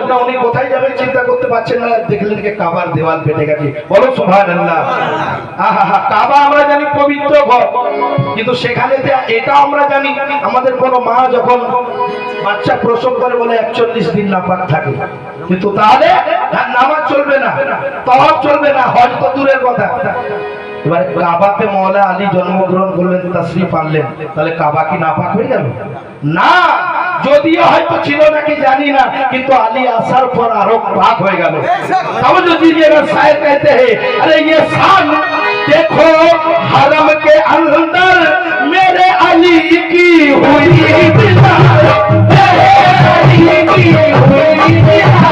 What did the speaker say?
না, উনি কোথায় যাবেন চিন্তা করতে পারছেন না, দেখলেন যে কাবার দেওয়াল ফেটে গেছে। বলো সুবহানাল্লাহ। আহা, কাবা আমরা জানি পবিত্র ঘর, কিন্তু সেখানে এটা আমরা জানি আমাদের কোন মা যখন বাচ্চা প্রসব করে বলে 41 দিন নাপাক থাকে, কিন্তু তাহলে নামাজ চলবে না, তাওয়াফ চলবে না, হজ তো দূরের কথা। এবার কাবাতে মওলা আলী জন্মগ্রহণ করলেন, তাশরীফ আনলেন, তাহলে কাবা কি নাপাক হয়ে গেল? না, যদিও হয়তো ছিল নাকি জানি না, কিন্তু আলী আসার পর আরো পাক হয়ে গেল। समझो दीजिएगा, शायर कहते हैं, अरे ये शान देखो हरम के अंदर मेरे अली की हुई दीदार, मेरे अली की हुई दीदार।